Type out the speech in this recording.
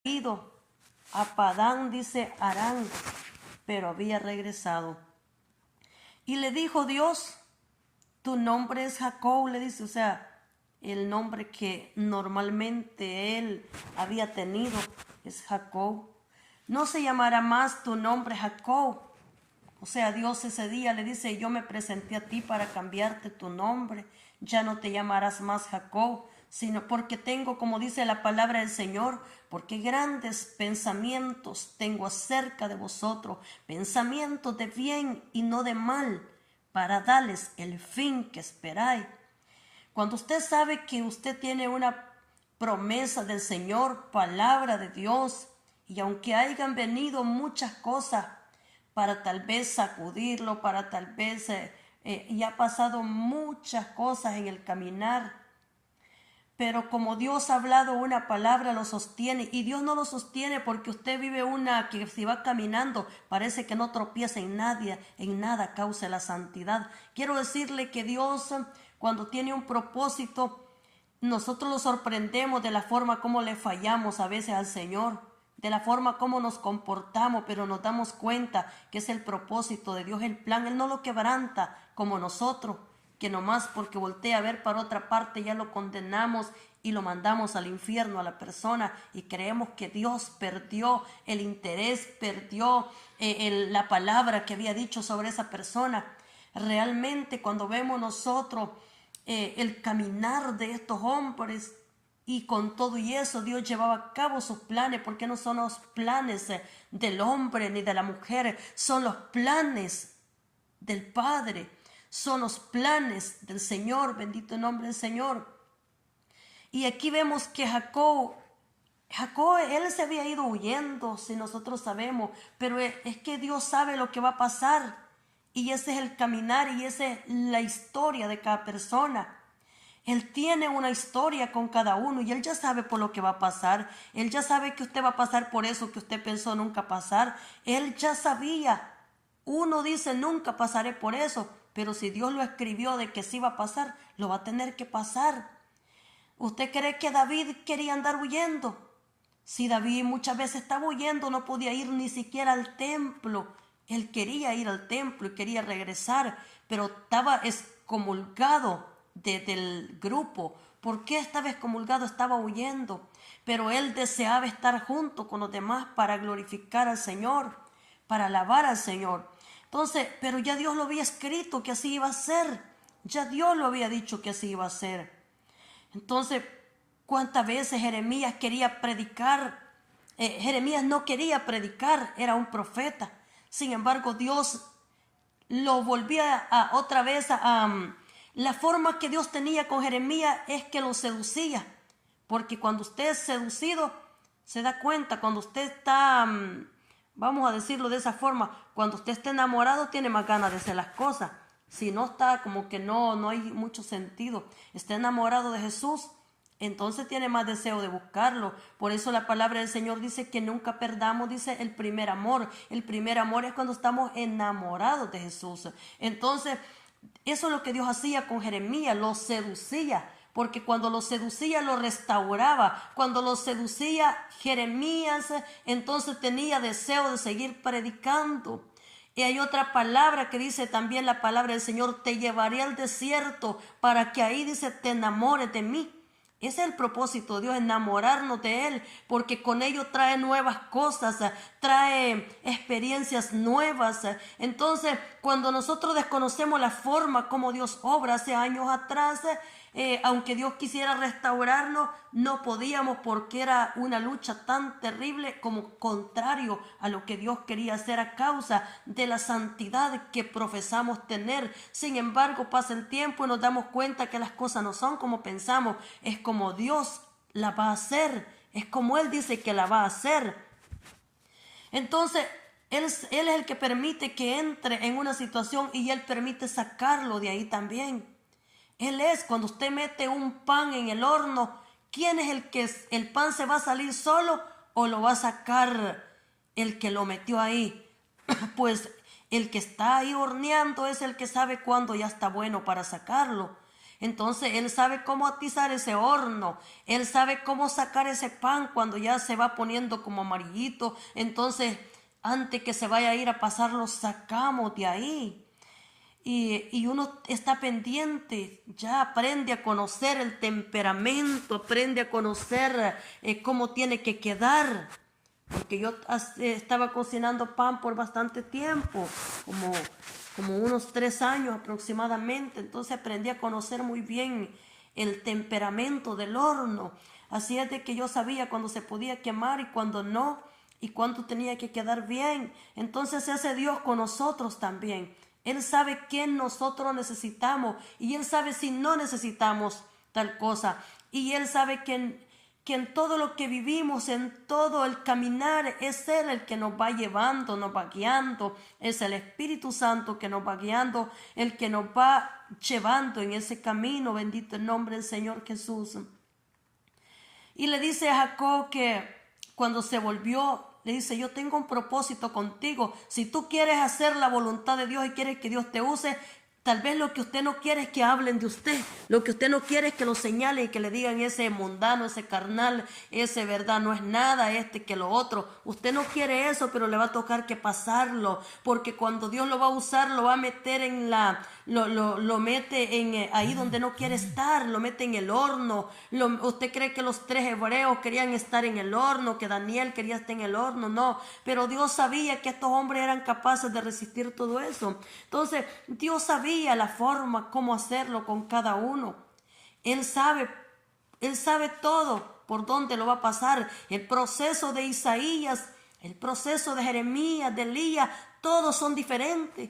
ido a Padán, dice Arán, pero había regresado. Y le dijo Dios, tu nombre es Jacob, le dice, o sea, el nombre que normalmente él había tenido es Jacob. No se llamará más tu nombre Jacob. O sea, Dios ese día le dice, yo me presenté a ti para cambiarte tu nombre. Ya no te llamarás más Jacob, sino porque tengo, como dice la palabra del Señor, porque grandes pensamientos tengo acerca de vosotros, pensamientos de bien y no de mal, para darles el fin que esperáis. Cuando usted sabe que usted tiene una promesa del Señor, palabra de Dios, y aunque hayan venido muchas cosas para tal vez sacudirlo, para tal vez, y ha pasado muchas cosas en el caminar, pero como Dios ha hablado una palabra, lo sostiene. Y Dios no lo sostiene porque usted vive una que si va caminando parece que no tropieza en nadie, en nada cause la santidad. Quiero decirle que Dios, cuando tiene un propósito, nosotros lo sorprendemos de la forma como le fallamos a veces al Señor, de la forma como nos comportamos, pero nos damos cuenta que es el propósito de Dios, el plan. Él no lo quebranta como nosotros, que nomás porque voltea a ver para otra parte ya lo condenamos y lo mandamos al infierno a la persona y creemos que Dios perdió el interés, perdió la palabra que había dicho sobre esa persona. Realmente cuando vemos nosotros el caminar de estos hombres, y con todo y eso Dios llevaba a cabo sus planes, porque no son los planes del hombre ni de la mujer, son los planes del Padre, son los planes del Señor, bendito el nombre del Señor. Y aquí vemos que Jacob, él se había ido huyendo, si nosotros sabemos, pero es que Dios sabe lo que va a pasar, y ese es el caminar, y esa es la historia de cada persona. Él tiene una historia con cada uno y Él ya sabe por lo que va a pasar. Él ya sabe que usted va a pasar por eso que usted pensó nunca pasar. Él ya sabía. Uno dice nunca pasaré por eso, pero si Dios lo escribió de que sí va a pasar, lo va a tener que pasar. ¿Usted cree que David quería andar huyendo? Si David muchas veces estaba huyendo, no podía ir ni siquiera al templo. Él quería ir al templo y quería regresar, pero estaba excomulgado del grupo. ¿Por qué estaba excomulgado? Estaba huyendo. Pero él deseaba estar junto con los demás para glorificar al Señor, para alabar al Señor. Entonces, pero ya Dios lo había escrito que así iba a ser. Ya Dios lo había dicho que así iba a ser. Entonces, ¿cuántas veces Jeremías quería predicar? Jeremías no quería predicar, era un profeta. Sin embargo, Dios lo volvía otra vez la forma que Dios tenía con Jeremías es que lo seducía. Porque cuando usted es seducido, se da cuenta, cuando usted está, vamos a decirlo de esa forma, cuando usted está enamorado tiene más ganas de hacer las cosas. Si no está, como que no hay mucho sentido. Está enamorado de Jesús, entonces tiene más deseo de buscarlo. Por eso la palabra del Señor dice que nunca perdamos, dice, el primer amor. El primer amor es cuando estamos enamorados de Jesús. Entonces, eso es lo que Dios hacía con Jeremías, lo seducía. Porque cuando lo seducía, lo restauraba. Cuando lo seducía, Jeremías entonces tenía deseo de seguir predicando. Y hay otra palabra que dice también la palabra del Señor, te llevaré al desierto para que ahí dice te enamores de mí. Ese es el propósito de Dios, enamorarnos de Él, porque con ello trae nuevas cosas, trae experiencias nuevas. Entonces, cuando nosotros desconocemos la forma como Dios obra hace años atrás, aunque Dios quisiera restaurarnos, no podíamos porque era una lucha tan terrible como contrario a lo que Dios quería hacer a causa de la santidad que profesamos tener. Sin embargo, pasa el tiempo y nos damos cuenta que las cosas no son como pensamos, es como Dios la va a hacer, es como Él dice que la va a hacer. Entonces, él es el que permite que entre en una situación y Él permite sacarlo de ahí también. Él es, cuando usted mete un pan en el horno, ¿quién es el que el pan se va a salir solo o lo va a sacar el que lo metió ahí? Pues el que está ahí horneando es el que sabe cuándo ya está bueno para sacarlo. Entonces Él sabe cómo atizar ese horno. Él sabe cómo sacar ese pan cuando ya se va poniendo como amarillito. Entonces, antes que se vaya a ir a pasar, lo sacamos de ahí. Y uno está pendiente, ya aprende a conocer el temperamento, aprende a conocer cómo tiene que quedar. Porque yo estaba cocinando pan por bastante tiempo, como unos 3 años aproximadamente. Entonces aprendí a conocer muy bien el temperamento del horno. Así es de que yo sabía cuando se podía quemar y cuando no, y cuándo tenía que quedar bien. Entonces se hace Dios con nosotros también. Él sabe qué nosotros necesitamos y Él sabe si no necesitamos tal cosa. Y Él sabe que en todo lo que vivimos, en todo el caminar, es Él el que nos va llevando, nos va guiando. Es el Espíritu Santo que nos va guiando, el que nos va llevando en ese camino. Bendito el nombre del Señor Jesús. Y le dice a Jacob que cuando se volvió, le dice, yo tengo un propósito contigo. Si tú quieres hacer la voluntad de Dios y quieres que Dios te use, tal vez lo que usted no quiere es que hablen de usted. Lo que usted no quiere es que lo señalen y que le digan ese mundano, ese carnal, ese verdad, no es nada que lo otro. Usted no quiere eso, pero le va a tocar que pasarlo. Porque cuando Dios lo va a usar, lo va a meter en lo mete en ahí donde no quiere estar, lo mete en el horno. Usted cree que los 3 hebreos querían estar en el horno, que Daniel quería estar en el horno, no, pero Dios sabía que estos hombres eran capaces de resistir todo eso. Entonces Dios sabía la forma, cómo hacerlo con cada uno. Él sabe todo por dónde lo va a pasar. El proceso de Isaías, el proceso de Jeremías, de Elías, todos son diferentes.